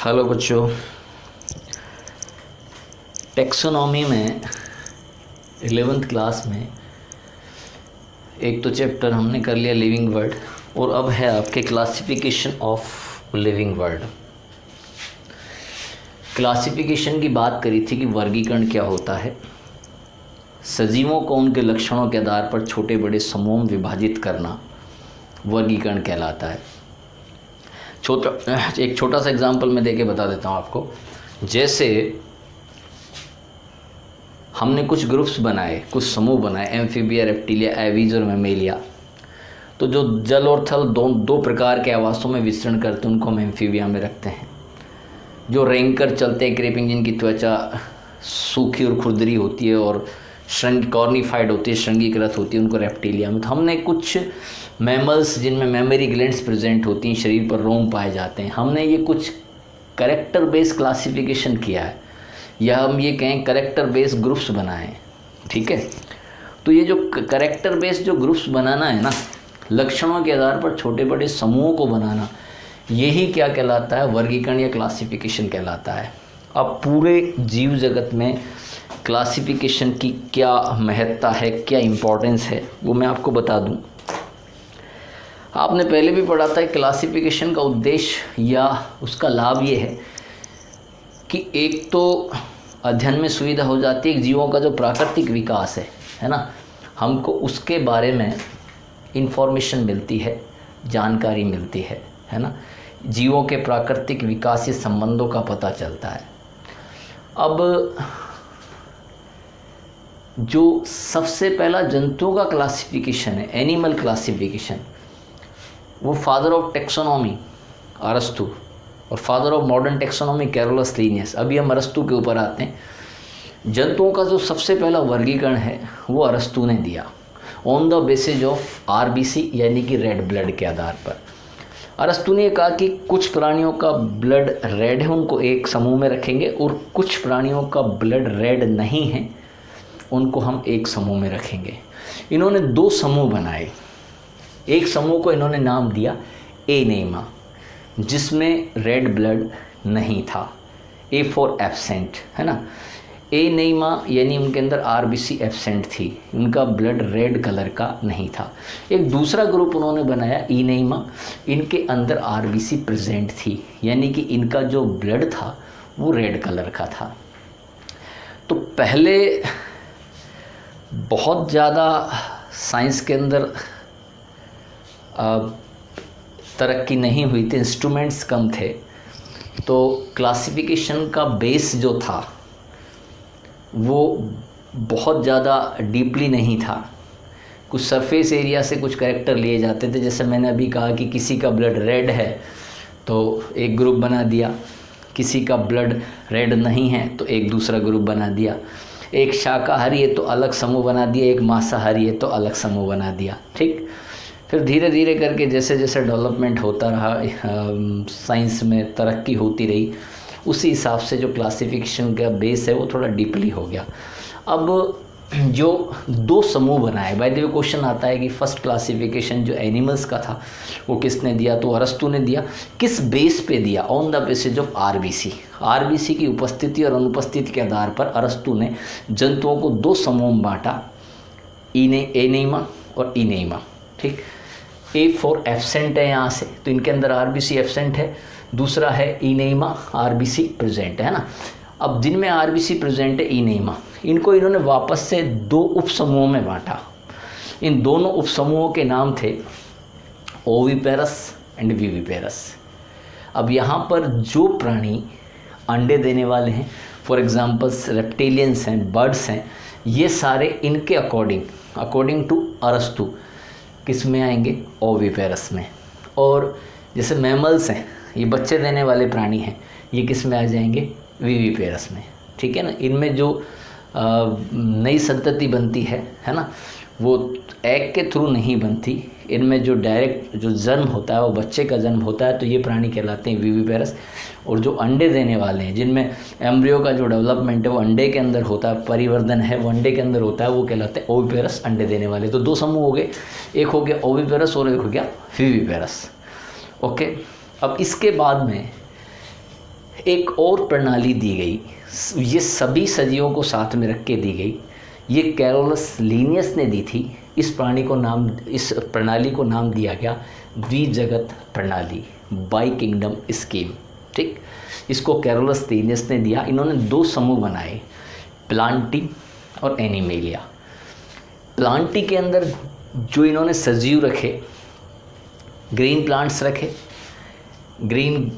Hello बच्चों, taxonomy में 11th class में एक तो चैप्टर हमने कर लिया लिविंग वर्ड, और अब है आपके classification of living word. Classification की बात करी थी कि वर्गीकरण क्या होता है। सजीवों को उनके लक्षणों के आधार पर छोटे बड़े समूहों में विभाजित करना वर्गीकरण कहलाता है। एक छोटा सा एग्जाम्पल मैं देके बता देता हूँ आपको। जैसे हमने कुछ ग्रुप्स बनाए, कुछ समूह बनाए, एम्फीबिया, रेप्टिलिया, एवीज और मैमेलिया। तो जो जल और थल दो प्रकार के आवासों में विचरण करते हैं उनको हम एम्फीबिया में रखते हैं। जो रेंगकर चलते हैं, क्रेपिंग, जिनकी त्वचा सूखी और खुरदरी होती है और कॉर्निफाइड होती है, श्रृंगीकृत होती है, उनको रेप्टिलिया में। तो हमने कुछ मैमल्स जिनमें मेमोरी ग्लैंड्स प्रेजेंट होती हैं, शरीर पर रोम पाए जाते हैं, हमने ये कुछ कैरेक्टर बेस्ड क्लासिफिकेशन किया है, या हम ये कहें कैरेक्टर बेस्ड ग्रुप्स बनाए। ठीक है, तो ये जो कैरेक्टर बेस्ड जो ग्रुप्स बनाना है ना, लक्षणों के आधार पर छोटे बड़े समूहों को बनाना, यही क्या कहलाता है? वर्गीकरण या क्लासिफिकेशन कहलाता है। अब पूरे जीव जगत में क्लासिफिकेशन की क्या महत्ता है, क्या इम्पोर्टेंस है, वो मैं आपको बता दूं। आपने पहले भी पढ़ा था, क्लासिफिकेशन का उद्देश्य या उसका लाभ ये है कि एक तो अध्ययन में सुविधा हो जाती है, जीवों का जो प्राकृतिक विकास है ना, हमको उसके बारे में इंफॉर्मेशन मिलती है, जानकारी मिलती है ना। जीवों के प्राकृतिक विकास से संबंधों का पता चलता है। अब जो सबसे पहला जंतुओं का क्लासिफिकेशन है, एनिमल क्लासिफिकेशन, वो फादर ऑफ टेक्सोनॉमी अरस्तु और father of modern taxonomy Carolus Linnaeus. अभी हम अरस्तु के ऊपर आते हैं। जंतुओं का जो सबसे पहला वर्गीकरण है वो अरस्तु ने दिया, on the basis of RBC, यानी कि रेड ब्लड के आधार पर। अरस्तु ने कहा कि कुछ प्राणियों का ब्लड रेड है, उनको एक समूह में रखेंगे, और कुछ प्राणियों का ब्लड रेड नहीं है, उनको हम एक समूह में रखेंगे। इन्होंने दो समूह बनाए। एक समूह को इन्होंने नाम दिया एनेमा, जिसमें रेड ब्लड नहीं था, ए फॉर एब्सेंट, है ना। एनेमा यानी उनके अंदर आरबीसी एब्सेंट थी, उनका ब्लड रेड कलर का नहीं था। एक दूसरा ग्रुप उन्होंने बनाया इनेमा, इनके अंदर आरबीसी प्रेजेंट थी, यानी कि इनका जो ब्लड था वो रेड कलर का था। तो पहले बहुत ज़्यादा साइंस के अंदर तरक्की नहीं हुई थी, इंस्ट्रूमेंट्स कम थे, तो क्लासिफिकेशन का बेस जो था वो बहुत ज़्यादा डीपली नहीं था। कुछ सरफेस एरिया से कुछ कैरेक्टर लिए जाते थे। जैसे मैंने अभी कहा कि किसी का ब्लड रेड है तो एक ग्रुप बना दिया, किसी का ब्लड रेड नहीं है तो एक दूसरा ग्रुप बना दिया, एक शाकाहारी है तो अलग समूह बना दिया, एक मांसाहारी है तो अलग समूह बना दिया। ठीक, फिर धीरे धीरे करके जैसे जैसे डेवलपमेंट होता रहा, साइंस में तरक्की होती रही, उसी हिसाब से जो क्लासिफिकेशन का बेस है वो थोड़ा डीपली हो गया। अब जो दो समूह बनाए, बाय द वे क्वेश्चन आता है कि फर्स्ट क्लासिफिकेशन जो एनिमल्स का था वो किसने दिया? तो अरस्तु ने दिया। किस बेस पे दिया? On the basis of RBC. RBC की उपस्थिति और अनुपस्थिति के आधार पर अरस्तु ने जंतुओं को दो समूह में बांटा, एनेमा और इनेमा। ठीक, ए फॉर एब्सेंट है यहाँ से, तो इनके अंदर आरबीसी एब्सेंट है। दूसरा है इनेमा, आरबीसी प्रेजेंट है ना। अब जिनमें आरबीसी प्रेजेंट है इनेमा, इनको इन्होंने वापस से दो उपसमूहों में बांटा। इन दोनों उपसमूहों के नाम थे ओविपेरस एंड विविपेरस। अब यहाँ पर जो प्राणी अंडे देने वाले हैं, फॉर एग्जांपल रेप्टिलियंस हैं, बर्ड्स हैं, ये सारे इनके अकॉर्डिंग टू अरस्तु किस में आएंगे? ओविपेरस में। और जैसे मैमल्स हैं, ये बच्चे देने वाले प्राणी हैं, ये किस में आ जाएंगे? विविपेरस में। ठीक है ना। इनमें जो नई संतति बनती है ना, वो एग के थ्रू नहीं बनती। इनमें जो डायरेक्ट जो जन्म होता है, वो बच्चे का जन्म होता है, तो ये प्राणी कहलाते हैं विविपेरस। और जो अंडे देने वाले हैं, जिनमें एम्ब्रियो का जो डेवलपमेंट है वो अंडे के अंदर होता है, परिवर्धन है वो अंडे के अंदर होता है, वो कहलाते हैं ओविपेरस, अंडे देने वाले। तो दो समूह हो गए, एक हो गया ओविपेरस और एक हो गया विविपेरस। ओके, अब इसके बाद में एक और प्रणाली दी गई, ये सभी सजीवों को साथ में रख के दी गई। ये कैरोलस लीनियस ने दी थी। इस प्रणाली को नाम दिया गया द्विजगत प्रणाली, बाई किंगडम स्कीम। ठीक, इसको कैरोलस लीनियस ने दिया। इन्होंने 2 समूह बनाए, प्लांटी और एनिमेलिया। प्लांटी के अंदर जो इन्होंने सजीव रखे, ग्रीन प्लांट्स रखे, ग्रीन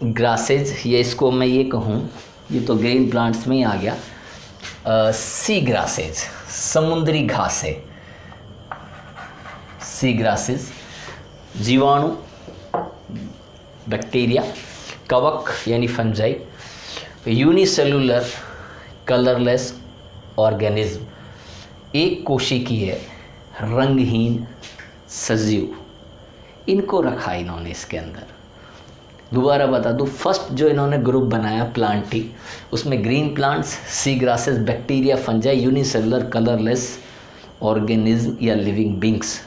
ग्रासेज, या इसको मैं ये कहूँ, ये तो ग्रीन प्लांट्स में ही आ गया, सी ग्रासेज, समुद्री घासें, सी ग्रासेज, जीवाणु, बैक्टीरिया, कवक यानी फंजाई, यूनिसेलुलर कलरलेस ऑर्गेनिज्म, एक कोशिकीय रंगहीन सजीव, इनको रखा इन्होंने इसके अंदर। दोबारा बता दूँ, फर्स्ट जो इन्होंने ग्रुप बनाया प्लांटी, उसमें green plants, sea grasses, bacteria, fungi, unicellular colourless organism या लिविंग बींग्स,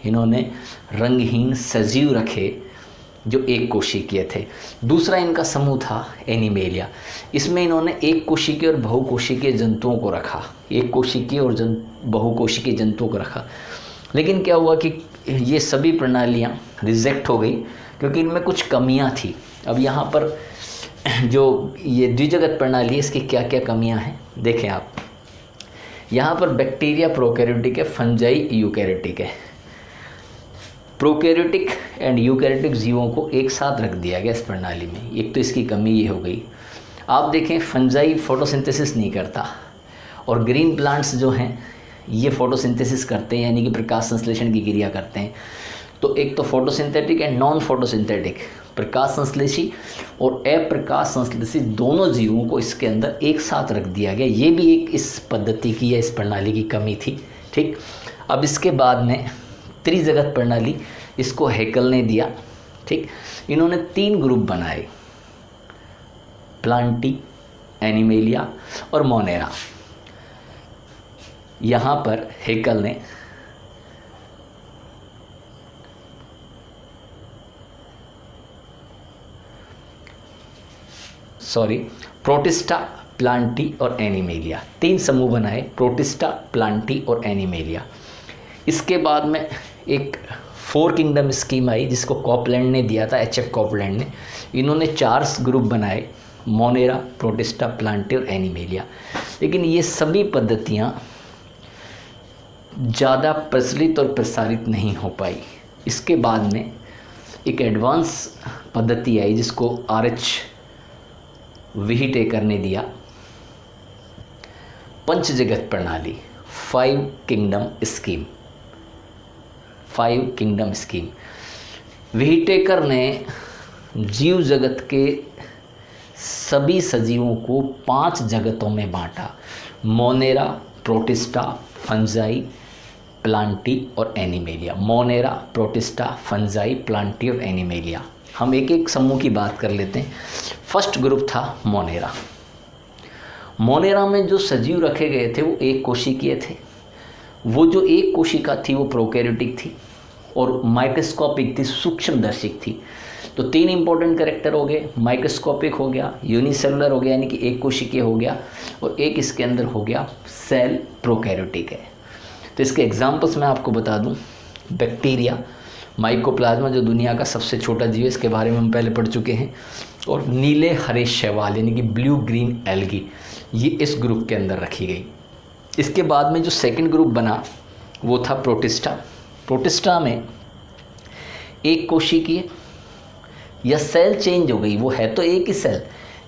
इन्होंने रंगहीन सजीव रखे जो एक कोशिकीय थे। दूसरा इनका समूह था एनिमेलिया। इसमें इन्होंने एक कोशिकीय और बहुकोशिकीय जंतुओं को रखा, एक कोशिकीय और बहुकोशिकीय जंतुओं को रखा। लेकिन क्या हुआ कि ये सभी प्रणालियाँ रिजेक्ट हो गई क्योंकि इनमें कुछ कमियां थी। अब यहाँ पर जो ये द्विजगत प्रणाली है, इसकी क्या क्या कमियां हैं देखें आप। यहाँ पर बैक्टीरिया प्रोकैरियोटिक है, फंजाई यूकैरियोटिक है। प्रोकैरियोटिक एंड यूकैरियोटिक जीवों को एक साथ रख दिया गया इस प्रणाली में। एक तो इसकी कमी ये हो गई। आप देखें, फंजाई फोटोसिंथेसिस नहीं करता और ग्रीन प्लांट्स जो हैं ये फोटोसिंथेसिस करते हैं, यानी कि प्रकाश संश्लेषण की क्रिया करते हैं। तो एक तो फोटोसिंथेटिक एंड नॉन फोटोसिंथेटिक, प्रकाश संश्लेषी और अप्रकाश संश्लेषी दोनों जीवों को इसके अंदर एक साथ रख दिया गया। ये भी एक इस पद्धति की या इस प्रणाली की कमी थी। ठीक, अब इसके बाद में त्रिजगत प्रणाली, इसको हैकल ने दिया। ठीक, इन्होंने 3 ग्रुप बनाए, प्लांटी, एनिमेलिया और मोनेरा। यहाँ पर हैकल ने प्रोटिस्टा, प्लांटी और एनिमेलिया, 3 समूह बनाए, प्रोटिस्टा, प्लांटी और एनिमेलिया। इसके बाद में एक 4 किंगडम स्कीम आई जिसको कॉपलैंड ने दिया था, एचएफ कॉपलैंड ने। इन्होंने 4 ग्रुप बनाए, मोनेरा, प्रोटिस्टा, प्लांटी और एनिमेलिया। लेकिन ये सभी पद्धतियाँ ज़्यादा प्रचलित और प्रसारित नहीं हो पाई। इसके बाद में एक एडवांस पद्धति आई जिसको RH व्हीटेकर ने दिया, पंचजगत प्रणाली, 5 किंगडम स्कीम, 5 किंगडम स्कीम। व्हीटेकर ने जीव जगत के सभी सजीवों को 5 जगतों में बांटा, मोनेरा, प्रोटिस्टा, फंजाई, प्लांटी और animalia. Monera, protista, fungi, Plantae और एनिमेलिया। हम एक एक समूह की बात कर लेते हैं। फर्स्ट ग्रुप था मोनेरा। मोनेरा में जो सजीव रखे गए थे वो एक कोशिकीय थे। वो जो एक कोशिका थी वो प्रोकैरियोटिक थी और माइक्रोस्कोपिक थी, सूक्ष्मदर्शिक थी। तो 3 इंपॉर्टेंट कैरेक्टर हो गए, माइक्रोस्कोपिक हो गया, यूनिसेलुलर हो गया यानी कि एक कोशिकीय हो गया, और एक इसके अंदर हो गया सेल प्रोकैरियोटिक है। तो इसके एग्जाम्पल्स मैं आपको बता दूं, बैक्टीरिया, माइकोप्लाज्मा जो दुनिया का सबसे छोटा जीव है, इसके बारे में हम पहले पढ़ चुके हैं, और नीले हरे शैवाल यानी कि ब्लू ग्रीन एल्गी, ये इस ग्रुप के अंदर रखी गई। इसके बाद में जो सेकंड ग्रुप बना वो था प्रोटिस्टा। प्रोटिस्टा में एक कोशिकीय या सेल चेंज हो गई, वो है तो एक ही सेल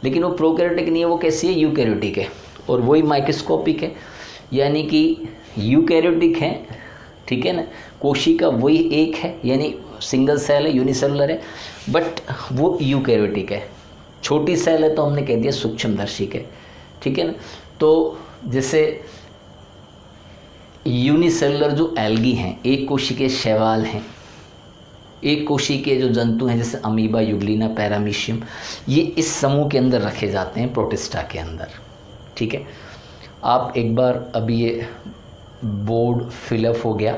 लेकिन वो प्रोकैरियोटिक नहीं है, वो कैसी है, यूकैरियोटिक है, और वही माइक्रोस्कोपिक है यानी कि यूकैरियोटिक है, ठीक है ना। कोशिका वही एक है यानी सिंगल सेल है, यूनिसेलुलर है, बट वो यूकैरियोटिक है। छोटी सेल है तो हमने कह दिया सूक्ष्मदर्शिक है, ठीक है ना। तो जैसे यूनिसेलुलर जो एल्गी हैं, एक कोशिकीय शैवाल हैं, एक कोशिकीय जो जंतु हैं जैसे अमीबा, यूग्लिना, पैरामीशियम, ये इस समूह के अंदर रखे जाते हैं प्रोटिस्टा के अंदर, ठीक है। आप एक बार अभी ये बोर्ड फिलअप हो गया,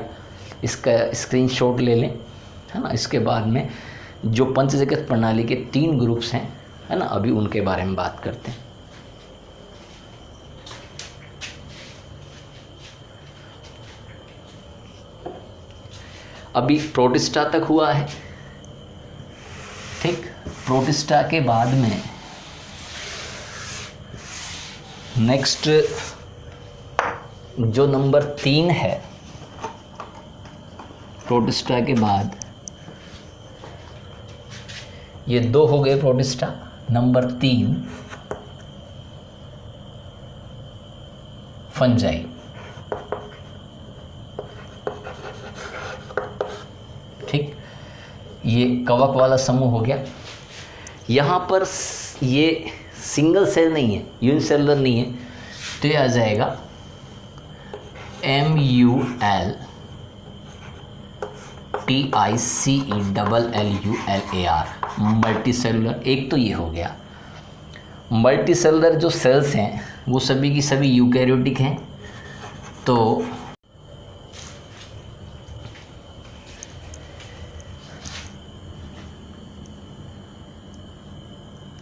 इसका स्क्रीनशॉट ले लें, है ना। इसके बाद में जो पंचजगत प्रणाली के 3 ग्रुप्स हैं है ना, अभी उनके बारे में बात करते हैं। अभी प्रोटिस्टा तक हुआ है, ठीक। प्रोटिस्टा के बाद में नेक्स्ट जो नंबर 3 है, प्रोटिस्टा के बाद ये 2 हो गए प्रोटिस्टा। नंबर 3 फंजाई, ठीक। ये कवक वाला समूह हो गया। यहाँ पर ये सिंगल सेल नहीं है, यूनिसेलुलर नहीं है, तो ये आ जाएगा MULTICELLULAR, मल्टी सेलुलर। एक तो ये हो गया। मल्टी सेलुलर जो सेल्स हैं वो सभी की सभी यूकैरियोटिक हैं। तो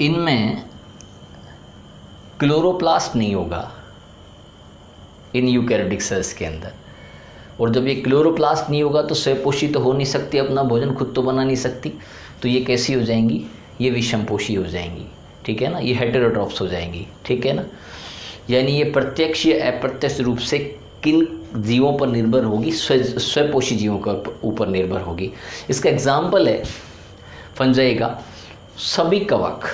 इनमें क्लोरोप्लास्ट नहीं होगा इन यूकैरियोटिक सेल्स के अंदर। और जब ये क्लोरोप्लास्ट नहीं होगा तो स्वयंपोषी तो हो नहीं सकती, अपना भोजन खुद तो बना नहीं सकती, तो ये कैसी हो जाएंगी, ये विषमपोषी हो जाएंगी, ठीक है ना, ये हेटेरोट्रॉप्स हो जाएंगी, ठीक है ना। यानी ये प्रत्यक्ष या अप्रत्यक्ष रूप से किन जीवों पर निर्भर होगी, स्वयंपोषी जीवों के ऊपर निर्भर होगी। इसका एग्जाम्पल है फंजाई का सभी कवक,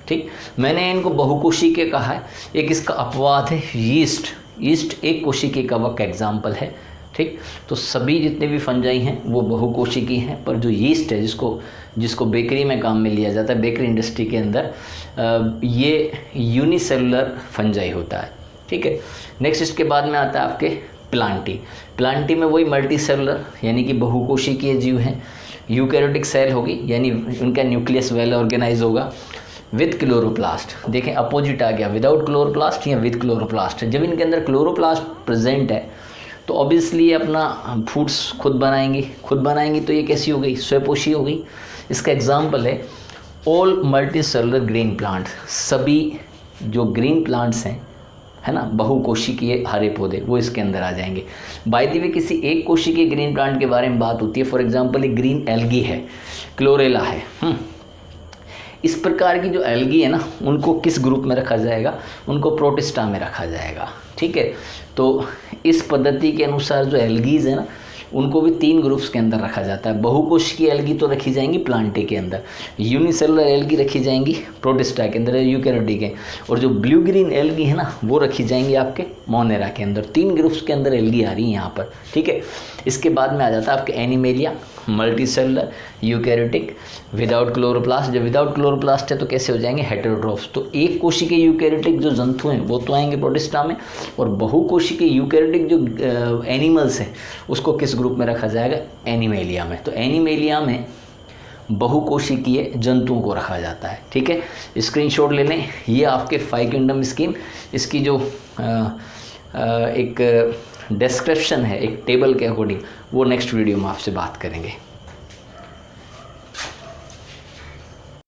ठीक। मैंने इनको बहुकोशी के कहा है। एक इसका अपवाद है यीस्ट, यीस्ट एक कोशी के कवक का एग्जाम्पल है, ठीक। तो सभी जितने भी फंजाई हैं वो बहुकोशी की हैं, पर जो यीस्ट है जिसको बेकरी में काम में लिया जाता है, बेकरी इंडस्ट्री के अंदर, ये यूनिसेलुलर फंजाई होता है, ठीक है। नेक्स्ट इसके बाद में आता है आपके प्लांटी। प्लांटी में वही मल्टी सेलुलर यानी कि बहुकोशी के जीव हैं। यूकैरियोटिक सेल होगी यानी उनका न्यूक्लियस वेल ऑर्गेनाइज होगा विद क्लोरोप्लास्ट। देखें अपोजिट आ गया, विदाउट क्लोरोप्लास्ट या विद क्लोरोप्लास्ट। जब इनके अंदर क्लोरोप्लास्ट प्रेजेंट है तो ऑब्वियसली अपना फूड्स खुद बनाएंगी, तो ये कैसी हो गई, स्वयंपोषी हो गई। इसका एग्जाम्पल है all multi cellular green plant, सभी जो ग्रीन प्लांट्स हैं, है ना, बहुकोशिकीय हरे पौधे, वो इसके अंदर आ जाएंगे। बाय द वे किसी एक कोशिकीय ग्रीन प्लांट के बारे में बात होती है, फॉर एग्जांपल एक ग्रीन एल्गी है, क्लोरेला है, इस प्रकार की जो एल्गी है ना, उनको किस ग्रुप में रखा जाएगा, उनको प्रोटिस्टा में रखा जाएगा, ठीक है। तो इस पद्धति के अनुसार जो एल्गीज है ना, उनको भी 3 ग्रुप्स के अंदर रखा जाता है। बहुकोशिकीय एल्गी तो रखी जाएंगी प्लांटे के अंदर, यूनिसेलुलर एल्गी रखी जाएंगी प्रोटिस्टा के अंदर, यूकैरियोटिक है, और जो ब्लू ग्रीन एल्गी है ना, वो रखी जाएंगी आपके मोनेरा के अंदर। 3 ग्रुप्स के अंदर एल्गी आ रही है यहाँ पर, ठीक है। इसके बाद में आ जाता है आपके animalia, multi cellular, eukaryotic, without chloroplast. जब विदाउट क्लोरोप्लास्ट है तो कैसे हो जाएंगे, हेटेरोट्रॉप्स। तो एक कोशिकीय यूकैरियोटिक जो जंतु हैं वो तो आएंगे प्रोटिस्टा में, और बहुकोशिकीय यूकैरियोटिक जो एनिमल्स हैं उसको किस ग्रुप में रखा जाएगा, एनिमेलिया में। तो एनिमेलिया में बहुकोशिकीय जंतुओं को रखा जाता है, ठीक है। स्क्रीनशॉट ले लें। ये आपके 5 किंगडम स्कीम, इसकी जो एक डिस्क्रिप्शन है एक टेबल के अकॉर्डिंग, वो नेक्स्ट वीडियो में आपसे बात करेंगे।